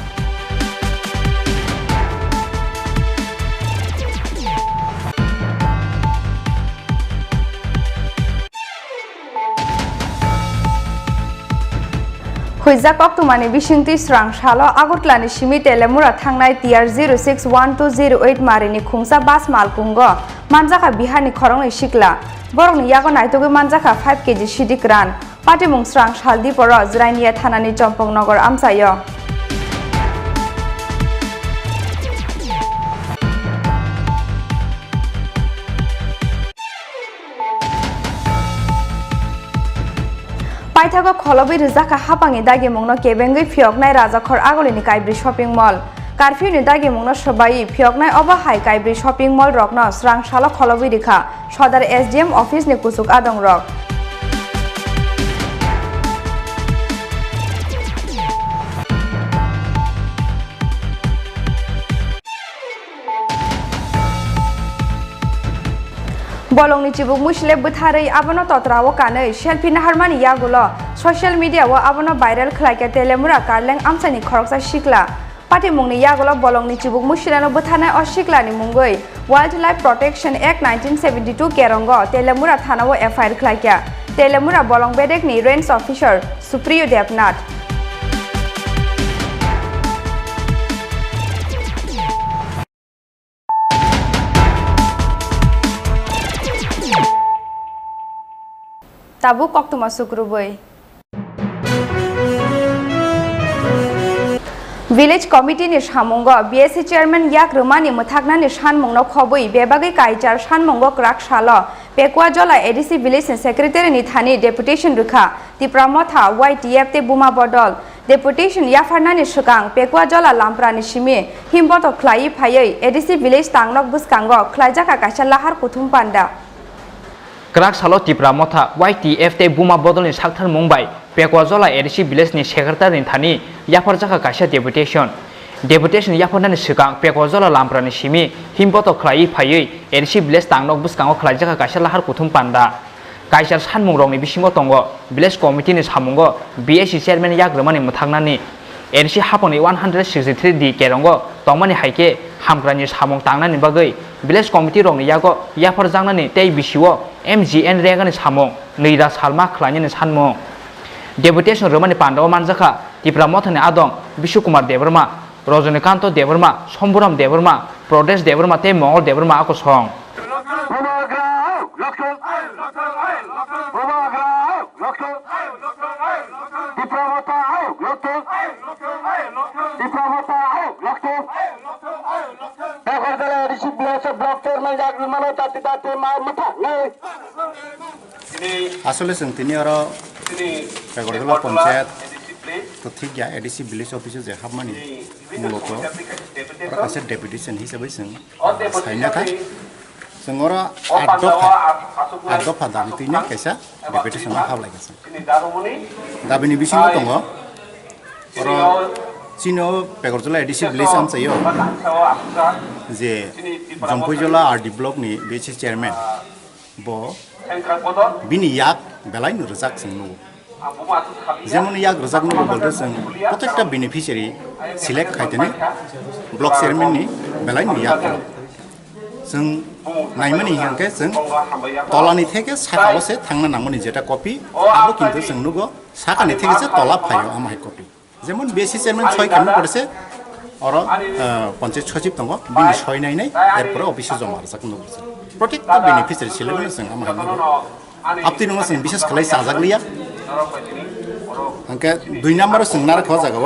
Huizak oktumani bishingti srang shalo Agartala ni shimi telemura thangnai TR 061208 marini khungsa bas malkungo manjaka bihar ni khorong ni shikla borok ni yago naitogui manjaka 5 kg shidikran patimung srang shaldi poro jrainiya thanani Chompongnagar amsayo Paithago kholobi rijaka hapangi dagi mungno kebengui phioknai Rajakhor agolini kaibri shopping mall curfew ni dagi mungno sabai phioknai obahai kaibri shopping mall rokno srang shalo kholobi rikha sodar SDM office ni kusuk adong rok Bolong ni chibuk musle butharei abono totrawo kanei selfie naharmani yagulo social media wo abono viral khlaike telemura karleng amsani khoroksa shikla pati mungni yagulo bolong ni chibuk musleno buthanai oshikla ni mungoi Wildlife Protection Act 1972 kerongo telemura thanawo FIR khlaike telemura bolong bedek ni range officer Supriyo Devnath Tabu kok tu masuk rubai. Village Committee ni samungo BSC Chairman yak Rwmani muthakna ni sanmungno khobui bebagi kaichar sanmungo krak salo pekwa jola ADC Village Secretary ni thani deputation rukha Tripura motha YTF te buma bodol deputation yafarna ni sukang pekwa jola lampra ni simi himboto khlai phayei ADC Village tangnok buskango khlaijaka kaisa lahar kuthum panda Krak salo Tripura motha YTF te buma bodol ni sakthar mumbai pekwa jola ADC Village ni secretary ni thani yafarjaka kaisa deputation yafarna ni sukang pekwa jola lampra ni simi himboto khlai phayei ADC Village tangnok buskango khlaijaka kaisa lahar kuthum panda kaisar sanmung rokni bisingo tongo village committee ni samungo BSC chairman yak Rwmani muthangnani NC haponi 163 di kerongo tongmani haike hamgrani samung tangnani bagai village committee rokni yago yapar jangnani tei bisiwo MGN regani samung neira salma khlani sanmung deputation Rwmani Pandawa manjaka Tripura mothani adong Bishukumar Debarma Rajanikanto Debarma Somburam Debarma Pradyot Debarma tei Mongol Debarma ako song আসলে जों তিনি आरो बेगरगला पंचायत तो ठीक गया ADC village office जे हाबमानि मूलत कासे deputation हिसाबै जों साइनाखा जों आरो आठ दफा दाबि तैना कायसा डेपुटेशन हाबलायगासिनो दा बेनि बिसिङाव दङ आरो चिनो बेगरजला एडिसी विलेज आमचायो जे जम्पैजला आरडी ब्लक नि बीसी चेयरमैन बो बिनि याक बेलाय नुरजाक जों नु जेमन याक रजाक नु बोलदो जों प्रत्येकटा बेनिफिशियारि सिलेक्ट खायदोनि ब्लक चेयरमैन नि बेलाय नु याक जों नायमानि हिंके जों तलानि थेके साखालसे थांना नांगोनि जेटा कपि आबो किन्तु जों नुगो साखानि थेके जे तला फायो आमाय कपि जेमन बीसी चेयरमैन 6 खानो पड़से और पंचायत सचिव दङ बिनि 6 नायनाय एरपर अफिस जमा रजाक नु प्रत्येकटा बेनिफिशियारि सिलेक्ट जों आमाय नु आपति नङा जों बिसेस खालाय साजागलिया अंके 2 नम्बर जों नार खवा जागाव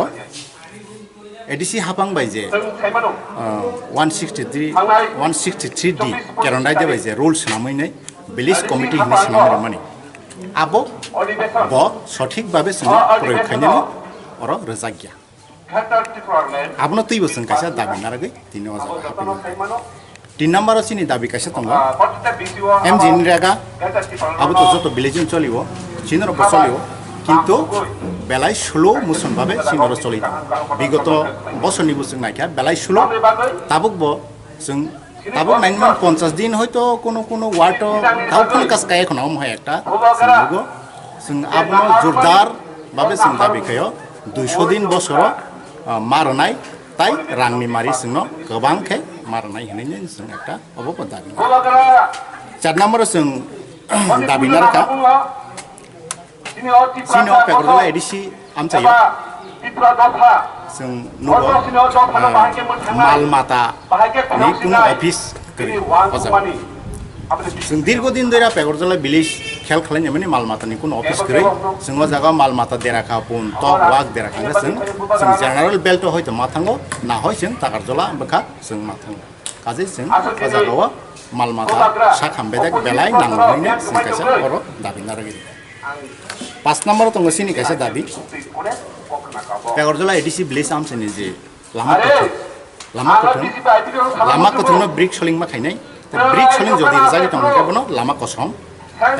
एडिसी हाबां बायजे 163 डी केरनदाय दे बायजे रुल्स नामैनै विलेज कमिटी हिनि सिनामर माने आबो ब सठिक भाबे जों प्रयोग खायनो और रजागिया आबनो तैबो जों कायसा दाबि नारगै तिनो हाबां 3 नम्बर सिनि दाबि कायसा दङ एमजी रेगा आबो तो जतो विलेज चलिबो सिनर बसलिबो किन्तु बेलाय 16 मुसन भाबे सिनर चलि विगत बसरनि बुसुं नायखा बेलाय 16 ताबुक बो जों ताबुक 950 दिन हयतो कोनो वार्ड ताव कोन कास काय खनाव महा एकटा जोंगो जों आबनो जोरदार भाबे जों दाबि खायो 200 दिन बसर मारनाय ताई रांनि मारि जोंनो गोबां खे मारनाय होनैनो जों एकटा अबो दाबि 4 नम्बर जों दाबि नारका सिनो पेगरला एडिसी आमचायो जों नुगो माल माता नि कुनो अफिस जों दीर्घ दिन धरे पेगरजला विलेज खेल खालायनो माने माल मातानि कुनो अफिस गरै जों जागा माल माता देराखा पुन टक वाक देराखा जों जेनेरेल बेल्ट हयतो माथांगो ना हय जों तागारजला बखा जों माथांगो काजे जों जागावा माल माता साखामबेदक बेलाय नांगैनो जों कायसा बर' दाबि नारगै 5 नम्बर दङ सिनि कायसा दाबि पेगरजला एडिसी विलेज आमसेनि जे लामा कथुनो ब्रिक सलिं मा खायनाय ब्रिक सलिं जदि जारि दङ बनो लामा कसम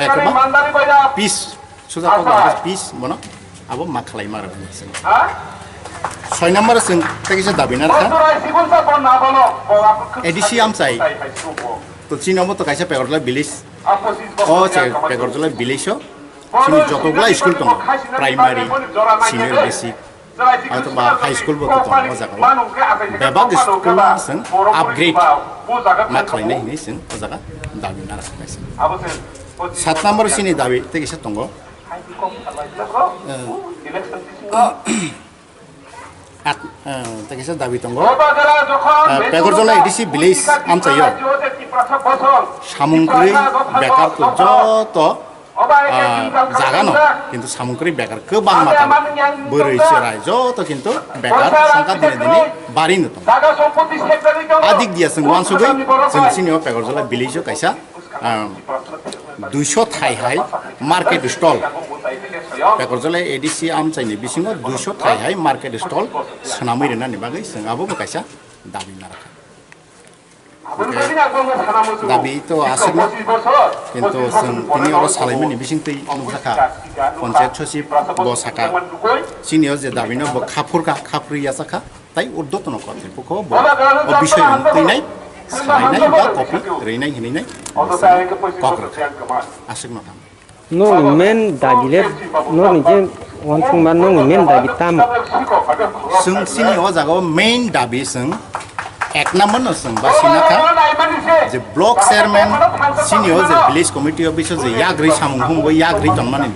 एकबा पिस सुजा पिस बनो आबो मा खालाय मार 6 नम्बर जों कायसा दाबि नारखा एडिसी आमसाय तो चिनोबो तो कायसा पेगरजला विलेज ओ चे पेगरजला विलेज सिनि जतोगला स्कुल दङ प्राइमारि सिनियर बेसिक अथवा हाई स्कुल बो दङ जागा बेबाग स्कुल जों आपग्रेड मा खालायनाय हिनै जों जागा दाबि नारखायसे 7 नम्बर सिनि दाबि तेगिसा दङ तेगिसा दाबि दङ पेगरजला एडिसी विलेज आमचायो सामुंग्रि बेकार जत जागा न किन्तु सामुग्री बेकार गोबां माथा बोरै चेराय जत किन्तु बेकार संका दिने दिने बारि न आदिक दिया जों वानसुगै जों सिनियाव पेगरजला विलेज कायसा 200 थाइहाय मार्केट स्टल पेगरजला एडिसी आमचाइनि बिसिङाव 200 थाइहाय मार्केट स्टल सोनामै रेनानि बागै जों आबो कायसा दाबि नारखा दाबि तो आसनो किन्तु जों तिनि और सालायमानि बिसिंतै नुजाखा पंचायत सचिव बसाका सिनियर जे दाबिनो खाफुरिया जाखा ताई उर्दतन करते पखो ब विषय तैनाय सालायनाय बा कपि रैनाय हिनैनाय कक्र आसनो थाम no men dagile no ni je wan chung man no men dagi tam जों सिनि अ जागाव मेन दाबि जों एक नम्बर न जों बासिनाखा जे ब्लक चेयरमैन सिनि अ जे विलेज कमिटी अफिस जे याग्रि सामुं हुंबो याग्रि तनमानि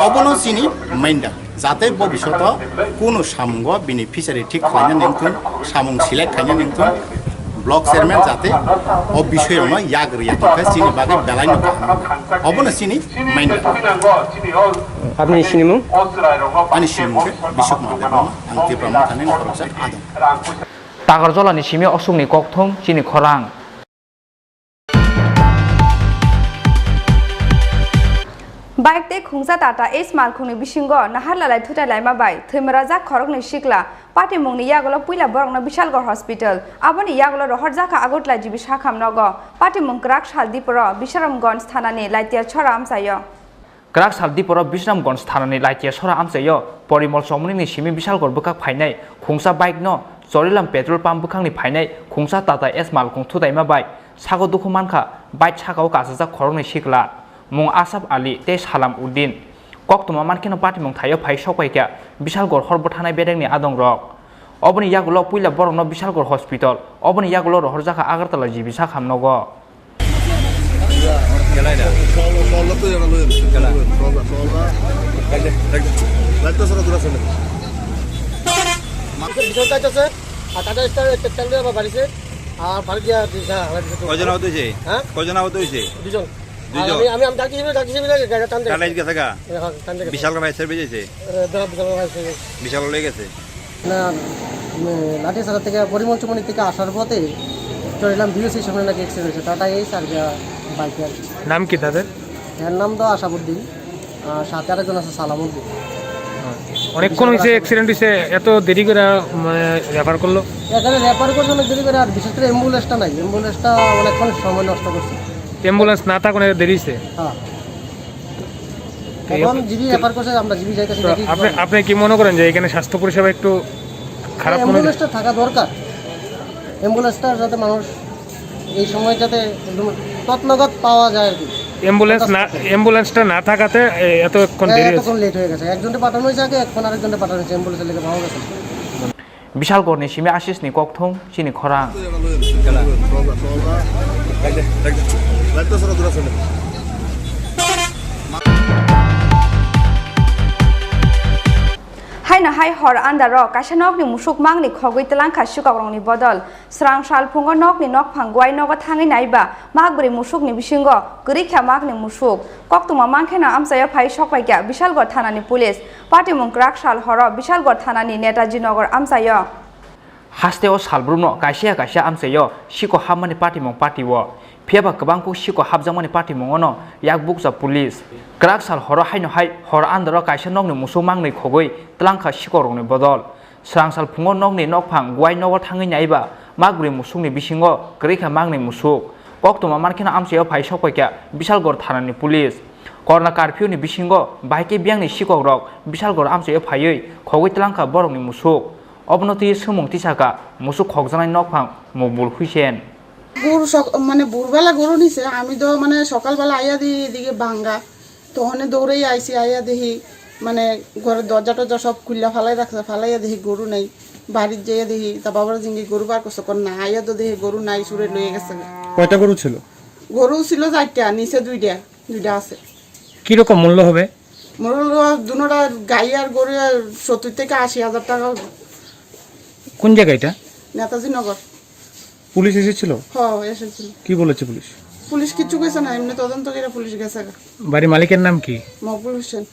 अबनो सिनि मेन दा जाते भबिष्यत कोनो सामुंग बेनिफिशियारि ठीक खालायनो नेंथुन सामुं सिलेक्ट खालायनो नेंथुन ब्लक चेयरमैन जाते अ विषयनो याग्रिया तखे सिनि बागे बेलायनो अबनो सिनि मेन दा आपनि सिनिमु आनि सिनिमु बिशप मादेव आं त्रिपुरा थानाय नखरसा आदम तागरजलानि सिमे असुंनि ककथं चिनि खरां बाइक ते खुंजा टाटा एस माल खुंनि बिसिंगो नाहारलालाय थुटालाय माबाय थैमराजा खरगनि सिकला पार्टी मुंनि यागलो पुइला बरंना विशालगढ़ हॉस्पिटल आबनि यागलो रहर जाखा आगतला जिबि साखाम नगो पार्टी मुं क्राक सालदीपुर बिशरामगंज थानानि लाइटिया छरा आमसायो क्राक सालदीपुर बिशरामगंज थानानि लाइटिया छरा आमसायो परिमल समनिनि सिमे विशालगढ़ बका फाइनाय खुंसा बाइक न जरिलाम पेट्रोल पाम्प बखांनि फाइनाय खुंसा टाटा एस माल खुं थुदाय माबाय सागो दुखु मानखा बाइक सागाव कासजा खरगनि सिकला मुं आसाफ आली ते सालाम उद्दीन कक्तमा मानखिनो पार्टी मुं थायो फाइ सकायका विशालगढ़ हरबो थानाय बेरेंनि आदं रक अबनि यागुलो पुइला बरंनो विशालगढ़ हॉस्पिटल अबनि यागुलो रहर जाखा आगरतला जिबि साखाम नगो আমি ডাকি গাড়ি টানতে টানাই গেছে গা বিশাল ভাই সার্ভে যাইছে বিশাল লয়ে গেছে না লাঠিসারা থেকে পরিমল চুমনি থেকে আসার পথে চললাম বিএসসি সামনে নাকি অ্যাক্সিডেন্ট হয়েছে টাটা এই সার্ভে বাইকের নাম কি তাদের এর নাম তো আশাবুদ্দিন সাথে আরেকজন আছে সালামউদ্দিন অনেকক্ষণ হয়েছে অ্যাক্সিডেন্ট হয়েছে এত দেরি করে রেফার করলো এখানে রেফার করছে অনেক দেরি করে আর বিশেষ করে অ্যাম্বুলেন্সটা নাই অ্যাম্বুলেন্সটা অনেকক্ষণ সময় নষ্ট করছে অ্যাম্বুলেন্স না থাকা অনেক দেরি হয়েছে হ্যাঁ এখন জিবি রেফার করছে আমরা জিবি যাইতেছি আপনি কি মনে করেন যে এখানে স্বাস্থ্য পরিষেবা একটু খারাপ মনে অ্যাম্বুলেন্সটা থাকা দরকার অ্যাম্বুলেন্সটা যাতে মানুষ এই সময় যাতে তৎনগত পাওয়া যায় আর কি অ্যাম্বুলেন্সটা না থাকাতে এতক্ষণ দেরি হয়েছে লেট হয়ে গেছে একজনকে পাঠানো হয়েছে আগে এখন আরেকজনকে পাঠানো হয়েছে অ্যাম্বুলেন্সের লেগে পাওয়া গেছে विशालगढ़नि सिमे आशिषनि ककथं चिनि खरां हायना हाय हर आन्दार काशा नकनि मुसुक मांगनि खगै तलांखा सुकाग्रंनि बदल स्रां साल फुंगो नकनि नक फांगवाय नग थाङै नायबा मागब्रै मुसुकनि बिसिंगो गरिख्या मागनि मुसुक कक्तमा मांखेना आमसाया फाइ सकबायक्या विशालगढ़ थानानि पुलिस पार्टी मुं क्राक साल हर विशालगढ़ थानानि नेताजी नगर आमसायो हास्तेओ सालब्रुमनो कायसेया कायसेया आमसायो सिको हाबमानि पार्टी मुं पार्टीओ फेबा गोबांखौ सिको हाबजामानि पार्टी मुङावनो याक बुकजा पुलिस क्राक साल हर हायनो हाय हर आन्दार कायसे नगनि मुसुक मांगनै खगै तलांखा सिकरंनि बदल स्रां साल फुङाव नगनि नकफां गुवाय नगर थाङै नायबा मागुरि मुसुकनि बिसिङाव गरैखा मांगनै मुसुक कक्तमा मानखिना आमसायाव फाइ सकबायक्या विशालगढ़ थानानि पुलिस करना कारफिउनि बिसिङाव बाइके बियांनि सिकरक विशालगढ़ आमसायाव फायै खगै तलांखा बरंनि मुसुक अबनति सोमंति साका मुसुक खगजानाय नकफां मकबुल हुइसेन গরু মানে ভোরবেলা গরু নিছে আমি তো মানে সকালবেলা আইয়া দিই এদিকে ভাঙ্গা তখন দৌড়েই আইসি আইয়া দেখি মানে ঘরের দরজা টরজা সব খুললা ফালাই রাখছে ফালাইয়া দেখি গরু নাই বাড়ির যেয়ে দেখি তা বাবার জিঙ্গি গরু বার করছে না আইয়া তো দেখি গরু নাই সুরে লয়ে গেছে কয়টা গরু ছিল গরু ছিল 4টা নিচে দুইটা আছে কিরকম মূল্য হবে মূল্য দুনোটা গাই আর গরু 70 থেকে 80,000 টাকা কোন জায়গাটা নেতাজি নগর পুলিশ এসেছিল হ্যাঁ এসেছিল কি বলেছে পুলিশ পুলিশ কিছু কইছে না এমনি তদন্ত করে পুলিশ গেছে বাড়ির মালিকের নাম কি মকবুল হোসেন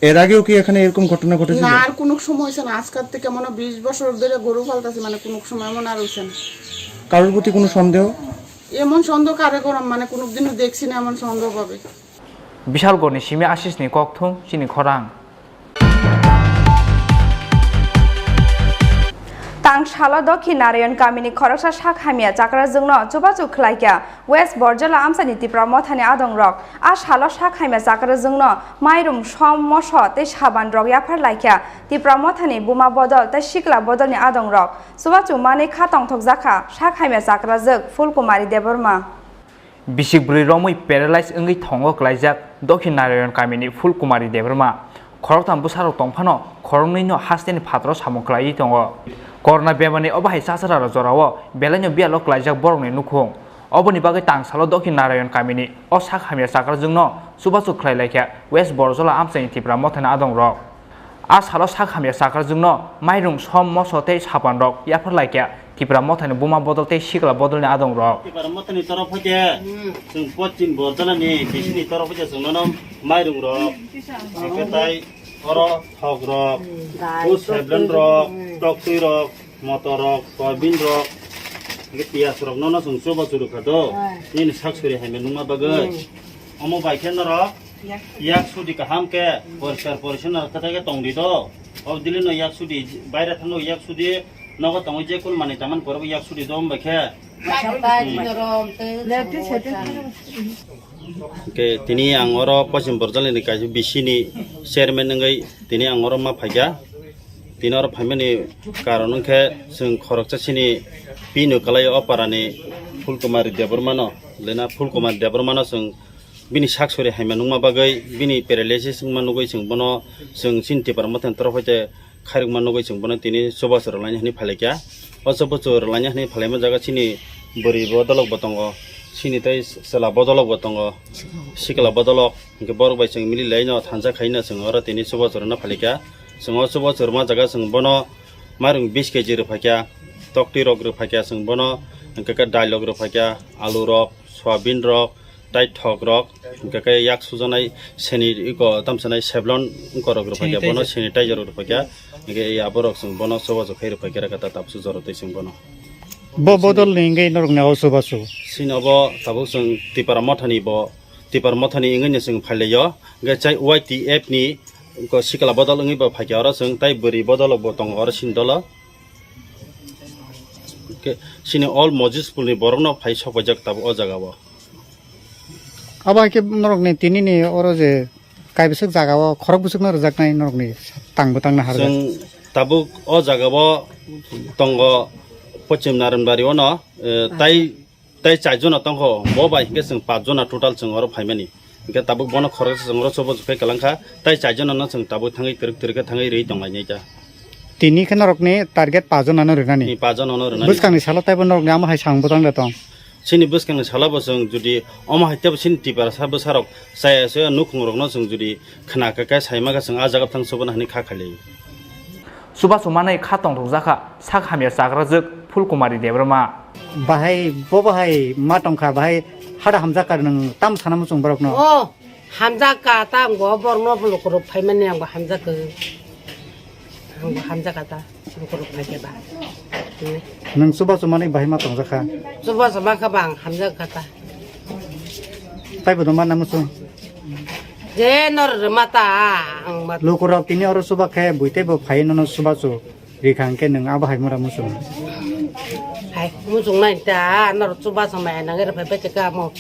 এর আগেও কি এখানে এরকম ঘটনা ঘটেছিল না আর কোনো সময় হইছে না আজকাল থেকে মনে 20 বছর ধরে গরু পালতাছি মানে কোনো সময় এমন আর হইছে না কারোর প্রতি কোনো সন্দেহ এমন সন্দেহ কারে করম মানে কোনোদিনও দেখছি না এমন সন্দেহ পাবে विशालगढ़नि सिमे आशिषनि ककथं चिनि खरां तां सालो दक्षिण नारायण गामिनि खरगसा साख हामिया चाक्रा जोंनो चुबाचु खलायक्या वेस्ट बरजला आमसानि तिप्रा मथानि आदं रक आ सालो साख हामिया चाक्रा जोंनो माइरुम सम मस ते साबान रक याफार लायक्या तिप्रा मथानि बुमा बदल ते सिकला बदलनि आदं रक चुबाचु माने खातंग थक जाखा साख हामिया चाक्रा जोग Phulkumari Debbarma Bisikbri Romui paralyzed Ungi Tongo Glajak, Dokin Narayan Kamini, Full Kumari Debrama, Korotan Busaro Tompano, Coronino Hastin Patros Hamoklai Tongo, Corona Bemani Obai Sasara Zorawa, Belano Bialok Glajak Borne Nukong, Oboni Bagatang Salo Dokin Narayan Kamini, Osak Hamia Sakarzuno, Subasu Klailaka, West Borzola Amsen Tripura Motan Adong Rock. As Halos Hakhamia Sakarzuno, Myrung Som Mosote Hapan Rock, Yapper Laka, Tripura Motan Buma Bodote Shikla Bodol Adong Rock. Motani Toropoja, some Potin Bordalani, Bishini Toropoja, Sononom, Myrung Rock, Sekatai, Oro, Hog Rock, Goose Hebron Rock, Doctor Rock, Motor Rock, Soybean Rock, Getias Rock, Nona, some Soba Surukado, in Saxbury, Hemenuma Bagaj, Omo by Kenora, Yak Sudi Kahamke, Porshar Portion of Kataka Tongido, of Dilino Yak Sudi, Bairatano Yak Sudi, Nova Tongjekul Manitaman, Koro Yak Sudi Dom Bake. Ke tini angoro pasim borjal ni kaji bisini chairman ngai tini angoro ma phaiga tinor phaimani karon ke sung khorokcha sini pinu kalai oparani Fulkumari Debrmano lena Fulkumari Debrmano sung bini saksori haimanungma bagai bini paralysis manugoi sung bono sung sinti parmatan torofate kharik manugoi sung bono tini sobasor lanya ni phalekya osobosor lanya ni phalema jaga sini bori bodolok botongo sini tai sala bodolok botongo sikala bodolok ke bor bai sung mili laino thanja khaina sung ora tini sobasor na phalekya sung sobasor ma jaga sung bono marung 20 kg ru phakya tokti rok ru phakya sung bono ke dialog ru phakya alu rok soybean rok tai thok rok ke yak sujanai seni iko tamsanai seblon ko rok ru phakya bono sanitizer ru phakya ke ya borok sung bono sobasor khair phakya kata tapsu joro tai sung bono bodol ningai norok na osobasu sinobo tabuk sung Tripura mothani bo Tripura mothani ingani sung phaleyo ge chai YTF ni ko sikala bodol ngi bo phakya ora sung tai buri bodol bo tong ora sindolo ke sini all moses pulni borokno phai sopajak tabu o jaga bo aba ke norok ne tini ni oro je kaibisek jaga bo khorok busuk na rajak nai norok ni tangbutang na harja sung tabuk o jaga bo tongo Pochim Naranbari ono tai chaijona tongho bobai ke sung 5 jona total sung oro phaimani ke tabuk bono khorok sung ro sobo jukai kalangkha tai chaijona no sung tabuk thangai tirik thangai rei tongai nei ja tini khe norok ni target 5 jona no rena ni 5 jona no rena buskang ni sala tai bo norok ni ama hai sangbutang da tong sini buskang ni sala bo sung judi oma haiteb sin Tripura sa busarok saya so nukhung rok no sung judi khana ka saima ka sung ajagap thang sobona hani kha khale Subasumane Katong Ruzaka, Sakhamia Sakrazuk, Fulkumari Debrama. Bahai, Bobahai, Matongka, Bahai, Hada Hamzaka, Tam Sanamusung Brokno. Oh, Hamzaka, Tam, Goborno, Lukuru, Paimani, and Hamzaka. Hamzakata, Lukuru Nakeba. Nung Subasumane Bahima Tongzaka. Subasabaka Bang, Hamzakata. Taibu Namusung. Jenor mata Lukurok tini oro subak kaya buite bo phain no subasu rikang ke nang aba hai mura musung hai musung nai ta nor subas sama nang er pepe ceka mo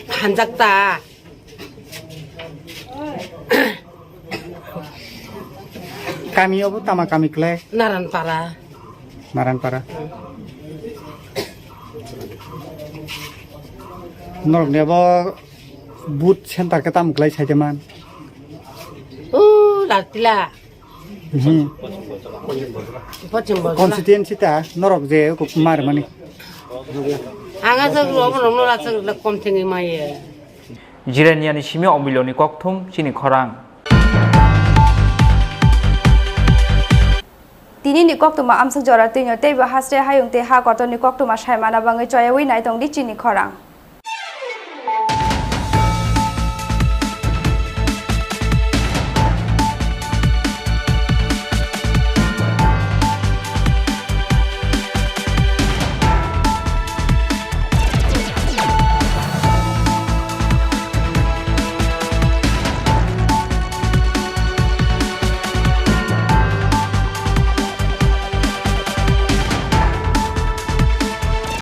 hanjak ta kami obu tama kami klai naran para nor nebo but center ketam klai sajaman latila constituency ta norok je ko mar mani anga sa ro la sa kom thingi mai Jiraniani Shimio Omiloni Koktum, Chini Korang. Tini ni Koktuma Amsa Jora Tino Teba Hasre Hayung Te Ha Koto ni Koktuma Shaimana Bangai Choya Winai Tong di Chini Korang.